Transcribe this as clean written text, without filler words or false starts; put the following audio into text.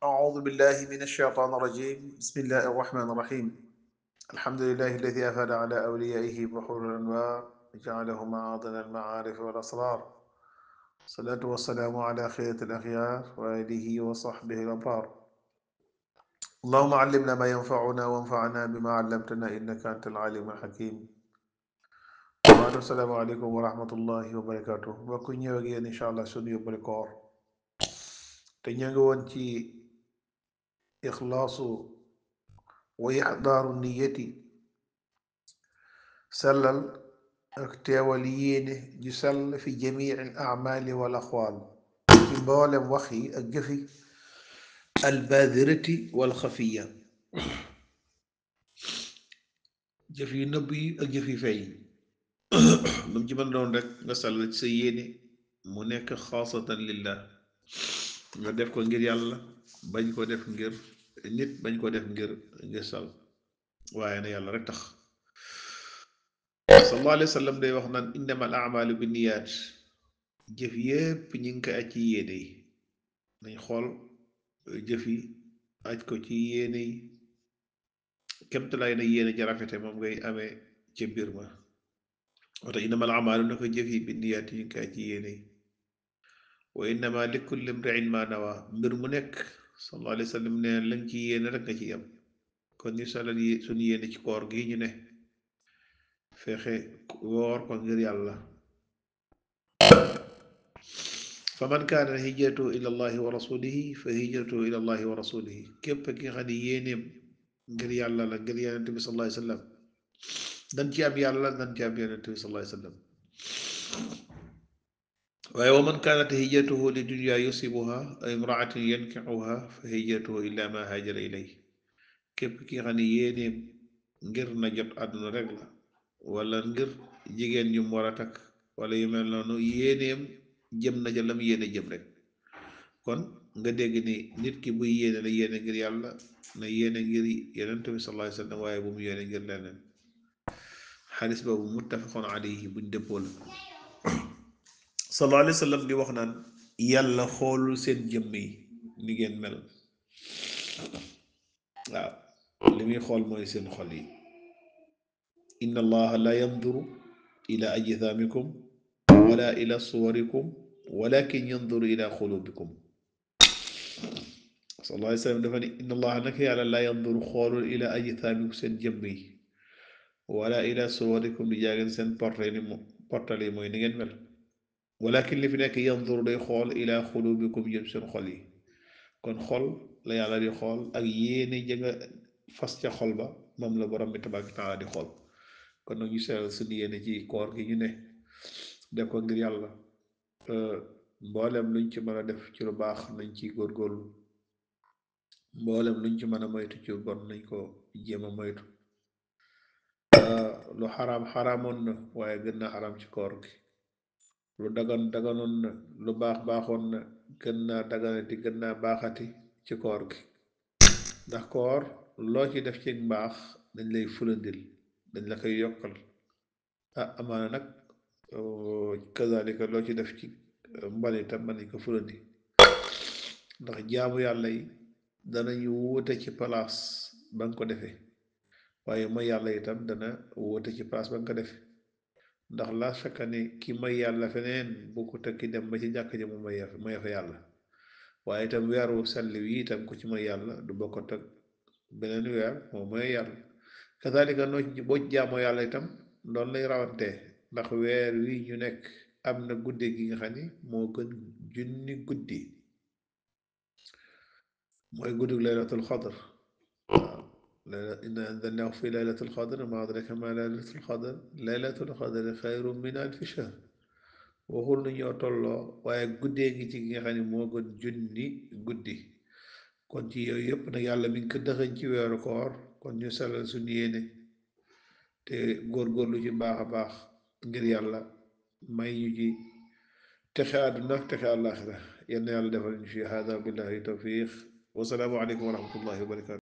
أعوذ بالله من الشيطان الرجيم بسم الله الرحمن الرحيم الحمد لله الذي أفاد على أوليائه بحور الأنوار وجعله معاذن المعارف والأسرار الصلاة والسلام على خيرة الأخيار وآله وصحبه الأبرار اللهم علمنا ما ينفعنا وانفعنا بما علمتنا إنك أنت العليم الحكيم وبعد السلام عليكم ورحمة الله وبركاته وكن يوغي إن شاء الله سنو بريكور تنيغي ci إخلاص وإحضار النية sellal ak teewal yéene ju sell fi jamii al amali wal axwaal ci mboolem wax yi ak jëfi albaadirati wal xafiya jëf yu nëbb yi ak jëf yu feeñ lu mu ci mën doon rek nga sellal ci sa yéene mu nekk xaasatan lillah nga def ko ngir yàlla bañ ko def ngir nit bañ ko def ngir sal waaye na yàlla rek tax sallallahu alayhi wa sallam day wax naan innama al amalu bi niyaat jëf yépp ñi ngi koy aj ci yéene yi nañ xool jëf yi aj ko ci yéene yi kemtalaay na yéene ja rafete moom ngay amee ca mbir ma wata innama al amalu na ko jëf yi bi niyaat ñi ngi koy aj ci yéene yi wa innama li kulli imri'in ma nawa mbir mu nekk sallallahu alayhi wa sallam ne lañ ci yéene rek nga ci am kon ñu salal yi suñu yéene ci koor gi ñu ne fexe woor ko ngir yàlla faman kaana hijratuhu ila allahi wa rasulihi fa hijratuhu ila allahi wa rasulihi képp ki nga xam ne yéeneem ngir yàlla la ngir yonent bi sallallahu alayhi wa sallam dañ ci am yàlla dañ ci am yonent bi sallallahu alayhi wa sallam waaye wa man kaanat hijratuhu li dunya yusibuha aw imraatin yankixuha fa hijratuhu illa ma haajara ilay képp ki nga xam ne yéeneem ngir na jot àdduna rek la wala ngir jigéen ñu mu war a takk wala yu mel noonu yéeneem jëm na ca lam yéene jëm rek kon nga dégg ni nit ki buy yéene na yéene ngir yàlla na yéene ngir yonent bi sallallahu alayhi wa sallam waaye bu mu yéene ngir leneen xadis boobu muttafaqun alayhi buñ dëppoo la sallallahu alayhi wa sallam di wax naan yàlla xoolul seen jëmm yi ni ngeen mel waaw li muy xool mooy seen xol yi inna allaha la yanduru ila ajsamikum wala ila suwarikum walakin yanduru ila xulubikum sallallahu alayhi wa sallam dafa ne inna allaha naka yàlla la yanduru xoolul ila ajsamikum seen jëmm yi wala ila suwarikum di jaageen seen portale yi mooy ni ngeen mel walakin li fi nekk yanduru day xool ila xulubikum jëm seen xol yi kon xol la yàlla di xool ak yéene ja nga fas ca xol ba moom la borom bi tabaaraka taala di xool kon nag ñu seeral suñu yéene ci koor gi ñu ne def ko ngir yàlla mboolem luñ ci mën a def ci lu baax nañ ci góorgóorlu mboolem luñ ci mën a moytu ci bon nañ ko jéem a moytu lu xaraam xaraamoon na waaye gën na xaraam ci koor gi lu dagan daganoon na lu baax baaxoon na gën naa daganati gën naa baaxati ci koor gi ndax koor loo ci def ci mbaax dañ lay fulandil dañ la koy yokkal amaana nag kazalika loo ci def ci mbon itam mën nañ ko fulandi ndax jaamu yàlla yi danañu wuute ci palaas ba nga ko defee waaye mooy yàlla itam dana wuute ci palaas ba nga ko defee ndax la fekka ne ki may yàlla feneen bu ko tekki dem ba ci jàkk ja mu may fa yàlla waaye itam weeru sell wi itam ku ci may yàlla du bokkut ak beneen weer moo mooy yàlla kazalika noo boo jaamoo yàlla itam noonu lay rawantee ndax weer wi ñu nekk am na guddi gi nga xam ni moo gën junni guddi mooy guddi laylatul xadr waaw inna anzalnaahu fi laylatul xadr ma adraka ma laylatul xadr laylatul xadr xayrun min alfi shahr waxul nu ñoo tolloo waaye guddee ngi ci gi nga xam ne moo gën junni guddi kon ci yooyu yëpp nag yàlla mi ngi ko dëxëñ ci weeru koor kon ñu sellal suñu yéene te góorgóorlu ci baax a baax ngir yàlla may ñu ci texe àdduna texe àllaaxira yenn yàlla defal ñu fi hada billahi tawfiq wasalaamu aleykum wa rahmatullahi wa barakatu